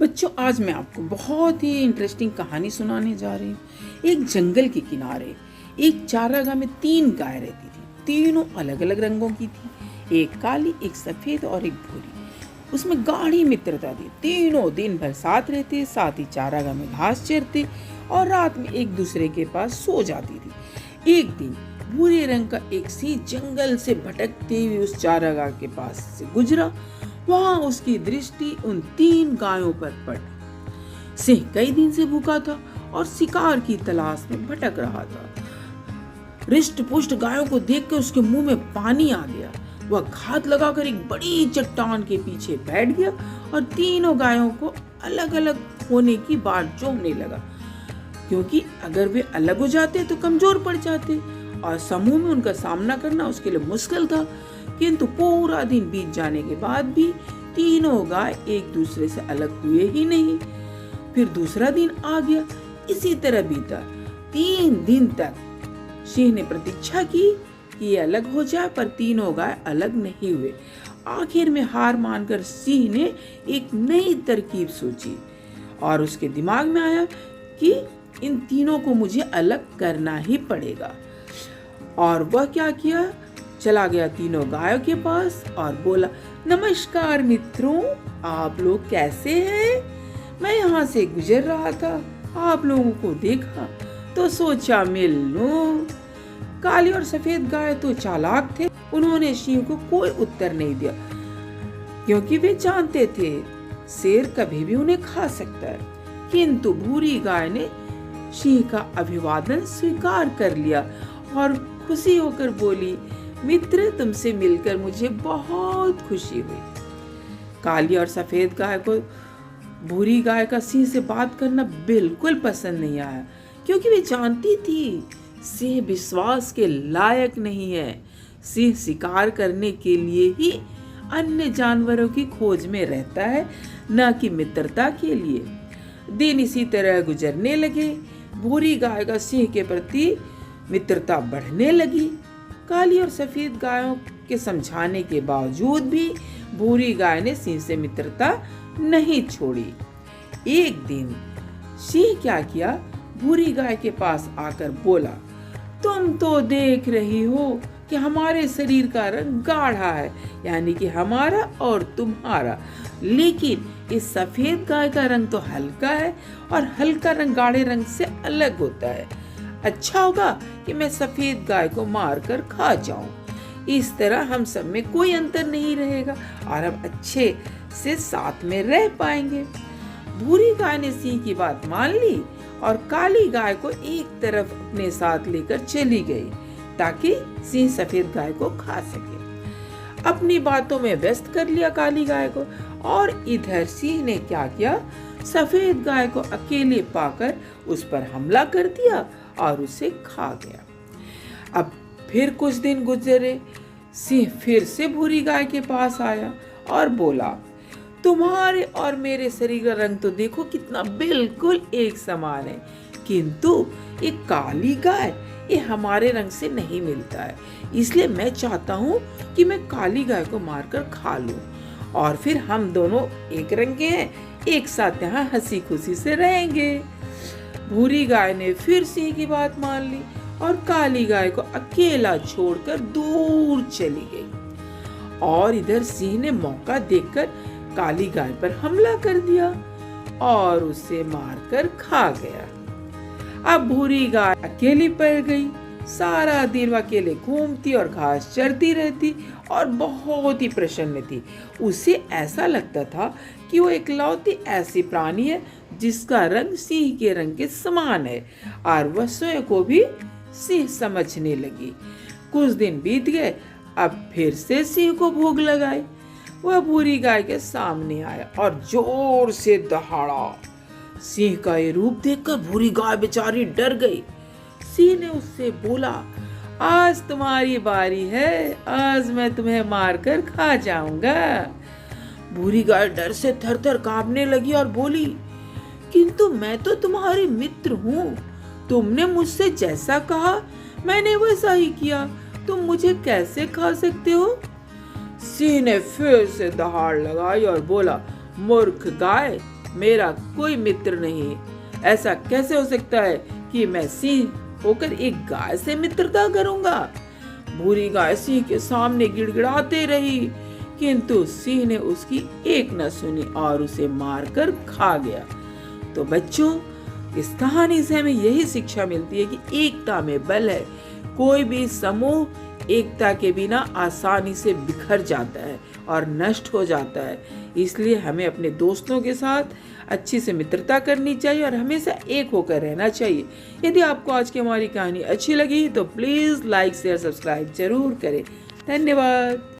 बच्चों, आज मैं आपको बहुत ही इंटरेस्टिंग कहानी सुनाने जा रही हूँ। एक जंगल के किनारे एक चारागाह में 3 गाय रहती थी। तीनों अलग अलग रंगों की थी, एक काली, एक सफ़ेद और एक भूरी। उसमें गाढ़ी मित्रता थी। तीनों दिन भर साथ रहते, साथ ही चारागाह में घास चरते और रात में एक दूसरे के पास सो जाती थी। एक दिन भूरे रंग का एक सिंह जंगल से भटकते हुए उस चारागाह के पास से गुजरा। वहां उसकी दृष्टि उन 3 गायों पर पड़ी। सिंह कई दिन से भूखा था और शिकार की तलाश में भटक रहा था। रिष्ट पुष्ट गायों को देखकर उसके मुंह में पानी आ गया। वह घात लगाकर एक बड़ी चट्टान के पीछे बैठ गया और तीनों गायों को अलग अलग होने की बात जोहने लगा, क्योंकि अगर वे अलग हो जाते तो कमजोर पड़ जाते और समूह में उनका सामना करना उसके लिए मुश्किल था। किंतु पूरा दिन बीत जाने के बाद भी तीनों गाय एक दूसरे से अलग हुए ही नहीं। फिर दूसरा दिन आ गया, इसी तरह बीता। 3 दिन तक सिंह ने प्रतीक्षा की कि ये अलग हो जाए, पर तीनों गाय अलग नहीं हुए। आखिर में हार मानकर सिंह ने एक नई तरकीब सोची और उसके दिमाग में आया कि इन तीनों को मुझे अलग करना ही पड़ेगा। और वह क्या किया, चला गया तीनों गायों के पास और बोला, नमस्कार मित्रों, आप लोग कैसे हैं? मैं यहाँ से गुजर रहा था, आप लोगों को देखा तो सोचा मिल लूं। काली और सफेद गाय तो चालाक थे, उन्होंने सिंह को कोई उत्तर नहीं दिया, क्योंकि वे जानते थे शेर कभी भी उन्हें खा सकता है। किंतु भूरी गाय ने सिंह का अभिवादन स्वीकार कर लिया और खुशी होकर बोली, मित्र, तुमसे मिलकर मुझे बहुत खुशी हुई। काली और सफेद गाय को भूरी गाय का सिंह से बात करना बिल्कुल पसंद नहीं आया, क्योंकि वे जानती थी सिंह विश्वास के लायक नहीं है। सिंह शिकार करने के लिए ही अन्य जानवरों की खोज में रहता है, न कि मित्रता के लिए। दिन इसी तरह गुजरने लगे। भूरी गाय का सिंह के प्रति मित्रता बढ़ने लगी। काली और सफेद गायों के समझाने के बावजूद भी भूरी गाय ने सिंह से मित्रता नहीं छोड़ी। एक दिन सिंह क्या किया, भूरी गाय के पास आकर बोला, तुम तो देख रही हो कि हमारे शरीर का रंग गाढ़ा है, यानी कि हमारा और तुम्हारा, लेकिन इस सफेद गाय का रंग तो हल्का है और हल्का रंग गाढ़े रंग से अलग होता है। अच्छा होगा कि मैं सफेद गाय को मारकर खा जाऊं। इस तरह हम सब में कोई अंतर नहीं रहेगा और हम अच्छे से साथ में रह पाएंगे। भूरी गाय ने सिंह की बात मान ली और काली गाय को एक तरफ अपने साथ लेकर चली गई, ताकि सिंह सफेद गाय को खा सके। अपनी बातों में व्यस्त कर लिया काली गाय को, और इधर सिंह ने क्या किया, सफेद गाय को अकेले पाकर उस पर हमला कर दिया और उसे खा गया। अब फिर कुछ दिन गुजरे। सिंह फिर से भूरी गाय के पास आया और बोला, तुम्हारे और मेरे शरीर का रंग तो देखो कितना बिल्कुल एक समान है, किंतु एक काली गाय ये हमारे रंग से नहीं मिलता है, इसलिए मैं चाहता हूँ कि मैं काली गाय को मारकर खा लूं और फिर हम दोनों एक रंग के हैं, एक साथ यहाँ हंसी खुशी से रहेंगे। भूरी गाय ने फिर सिंह की बात मान ली और काली गाय को अकेला छोड़कर दूर चली गई। और इधर सिंह ने मौका देखकर काली गाय पर हमला कर दिया और उसे मारकर खा गया। अब भूरी गाय अकेली पड़ गई। सारा दिन वह अकेले घूमती और घास चरती रहती और बहुत ही प्रसन्न थी। उसे ऐसा लगता था कि वो इकलौती ऐसी प्राणी है जिसका रंग सिंह के रंग के समान है, और वह स्वयं को भी सिंह समझने लगी। कुछ दिन बीत गए। अब फिर से सिंह को भूख लगाई। वह भूरी गाय के सामने आया और जोर से दहाड़ा। सिंह का ये रूप देखकर भूरी गाय बेचारी डर गई। सिंह ने उससे बोला, आज तुम्हारी बारी है, आज मैं तुम्हें मारकर खा जाऊंगा। भूरी गाय डर से थर-थर कांपने लगी और बोली, किंतु मैं तो तुम्हारी मित्र हूँ, तुमने मुझसे जैसा कहा मैंने वैसा ही किया, तुम मुझे कैसे खा सकते हो? सिंह ने फिर से दहाड़ लगाई और बोला, मूर्ख गाय, मेरा कोई मित्र नहीं। ऐसा कैसे हो सकता है कि मैं सिंह होकर एक गाय से मित्रता करूंगा। भूरी गाय सिंह के सामने गिड़गिड़ाते रही, किंतु सिंह ने उसकी एक न सुनी और उसे मारकर खा गया। तो बच्चों, इस कहानी से हमें यही शिक्षा मिलती है कि एकता में बल है। कोई भी समूह एकता के बिना आसानी से बिखर जाता है और नष्ट हो जाता है। इसलिए हमें अपने दोस्तों के साथ अच्छी से मित्रता करनी चाहिए और हमेशा एक होकर रहना चाहिए। यदि आपको आज की हमारी कहानी अच्छी लगी तो प्लीज़ लाइक शेयर सब्सक्राइब जरूर करें। धन्यवाद।